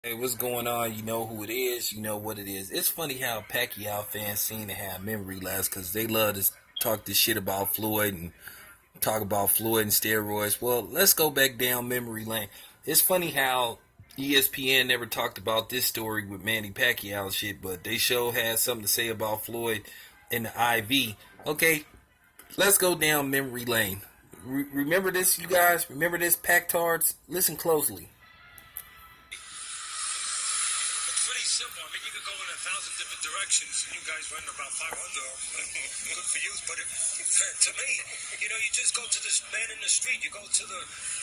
Hey, what's going on? You know who it is. You know what it is. It's funny how Pacquiao fans seem to have memory lapse because they love to talk this shit about Floyd and talk about Floyd and steroids. Well, let's go back down memory lane. It's funny how ESPN never talked about this story with Manny Pacquiao shit, but they sure had something to say about Floyd and the IV. Okay, let's go down memory lane. Remember this, you guys? Remember this, Pactards? Listen closely. It's pretty simple. I mean, you could go in a thousand different directions, and you guys went about 500. Good for you. But to me, you just go to this man in the street. You go to the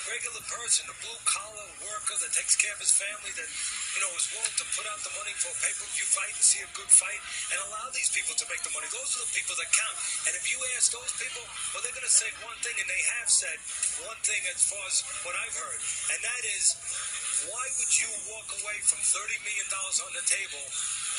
regular person, the blue-collar worker that takes care of his family, that, is willing to put out the money for a pay-per-view fight and see a good fight and allow these people to make the money. Those are the people that count. And if you ask those people, well, they're going to say one thing, and they have said one thing as far as what I've heard, and that is, why would you walk away from $30 million on the table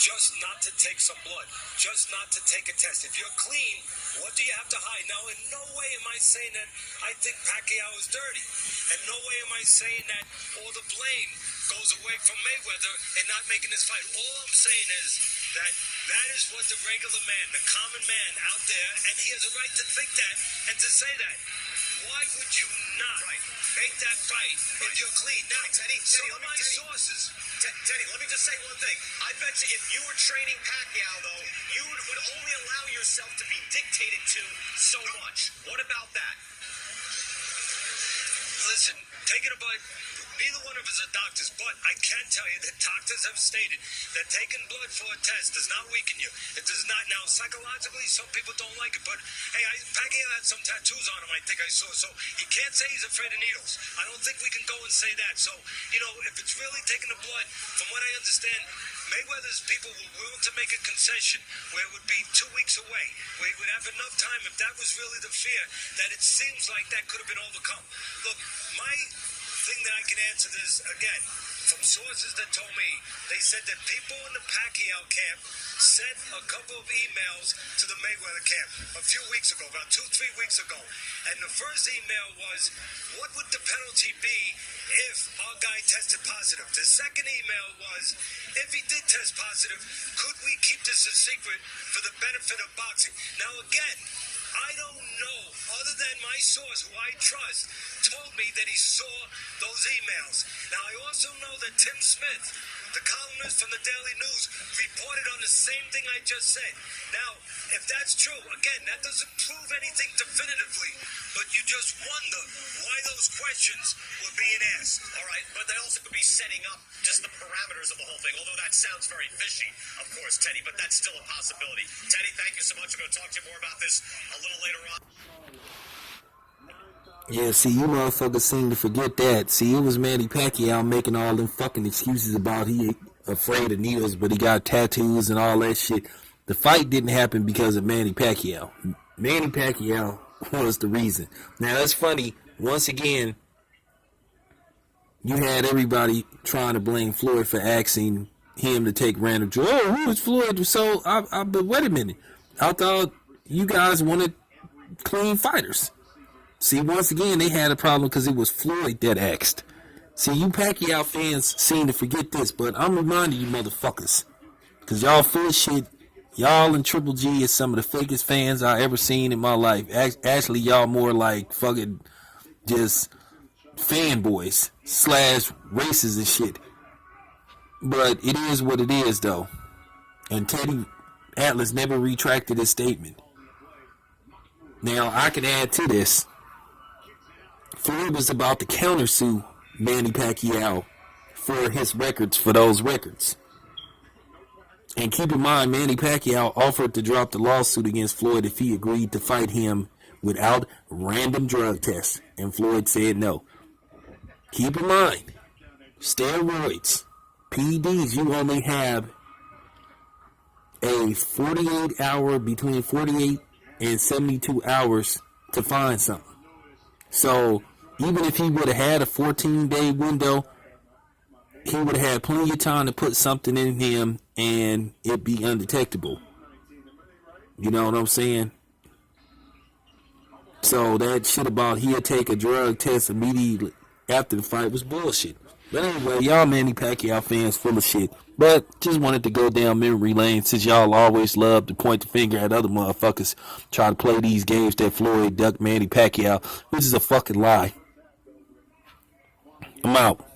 just not to take some blood, just not to take a test? If you're clean, what do you have to hide? Now, in no way am I saying that I think Pacquiao is dirty. And no way am I saying that all the blame goes away from Mayweather and not making this fight. All I'm saying is that is what the regular man, the common man out there, and he has a right to think that and to say that. Why would you not make that fight if you're clean? Now, Teddy, some of my sources. Teddy, let me just say one thing. I bet you if you were training Pacquiao, though, you would only allow yourself to be dictated to so much. What about that? Listen, take it about. Neither one of us are doctors, but I can tell you that doctors have stated that taking blood for a test does not weaken you. It does not. Now, psychologically, some people don't like it, but hey, Pacquiao had some tattoos on him, I think I saw. So you can't say he's afraid of needles. I don't think we can go and say that. So, if it's really taking the blood, from what I understand, Mayweather's people were willing to make a concession where it would be 2 weeks away, where he would have enough time, if that was really the fear, that it seems like that could have been overcome. Look, my thing that I can answer this again from sources that told me, they said that people in the Pacquiao camp sent a couple of emails to the Mayweather camp a few weeks ago, about 2-3 weeks ago, and the first email was, what would the penalty be if our guy tested positive? The second email was, if he did test positive, could we keep this a secret for the benefit of boxing? Now again, I don't know, other than my source, who I trust, told me that he saw those emails. Now, I also know that Tim Smith, the columnist from the Daily News, reported on the same thing I just said. Now, if that's true, again, that doesn't prove anything definitively, but you just wonder why those questions were being asked. All right, but they also could be setting up just the parameters of the whole thing, although that sounds very fishy, of course, Teddy, but that's still a possibility. Teddy, thank you so much. I'm going to talk to you more about this a little later on. Yeah, see, you motherfuckers seem to forget that. See, it was Manny Pacquiao making all them fucking excuses about he afraid of needles, but he got tattoos and all that shit. The fight didn't happen because of Manny Pacquiao. Manny Pacquiao was the reason. Now, it's funny, once again, you had everybody trying to blame Floyd for asking him to take random drugs. Oh, who is Floyd? So, but wait a minute. I thought you guys wanted clean fighters. See, once again, they had a problem because it was Floyd that asked. See, you Pacquiao fans seem to forget this, but I'm reminding you motherfuckers. Because y'all full of shit. Y'all and Triple G is some of the fakest fans I ever seen in my life. Actually, y'all more like fucking just fanboys / races and shit. But it is what it is, though. And Teddy Atlas never retracted his statement. Now, I can add to this. Floyd was about to countersue Manny Pacquiao for his records, for those records. And keep in mind, Manny Pacquiao offered to drop the lawsuit against Floyd if he agreed to fight him without random drug tests. And Floyd said no. Keep in mind, steroids, PEDs, you only have a 48 hour, between 48 and 72 hours to find something. So, even if he would have had a 14-day window, he would have had plenty of time to put something in him and it'd be undetectable. You know what I'm saying? So, that shit about he'll take a drug test immediately after the fight was bullshit. But anyway, y'all Manny Pacquiao fans full of shit. But just wanted to go down memory lane since y'all always love to point the finger at other motherfuckers try to play these games that Floyd ducked Manny Pacquiao, which is a fucking lie. I'm out.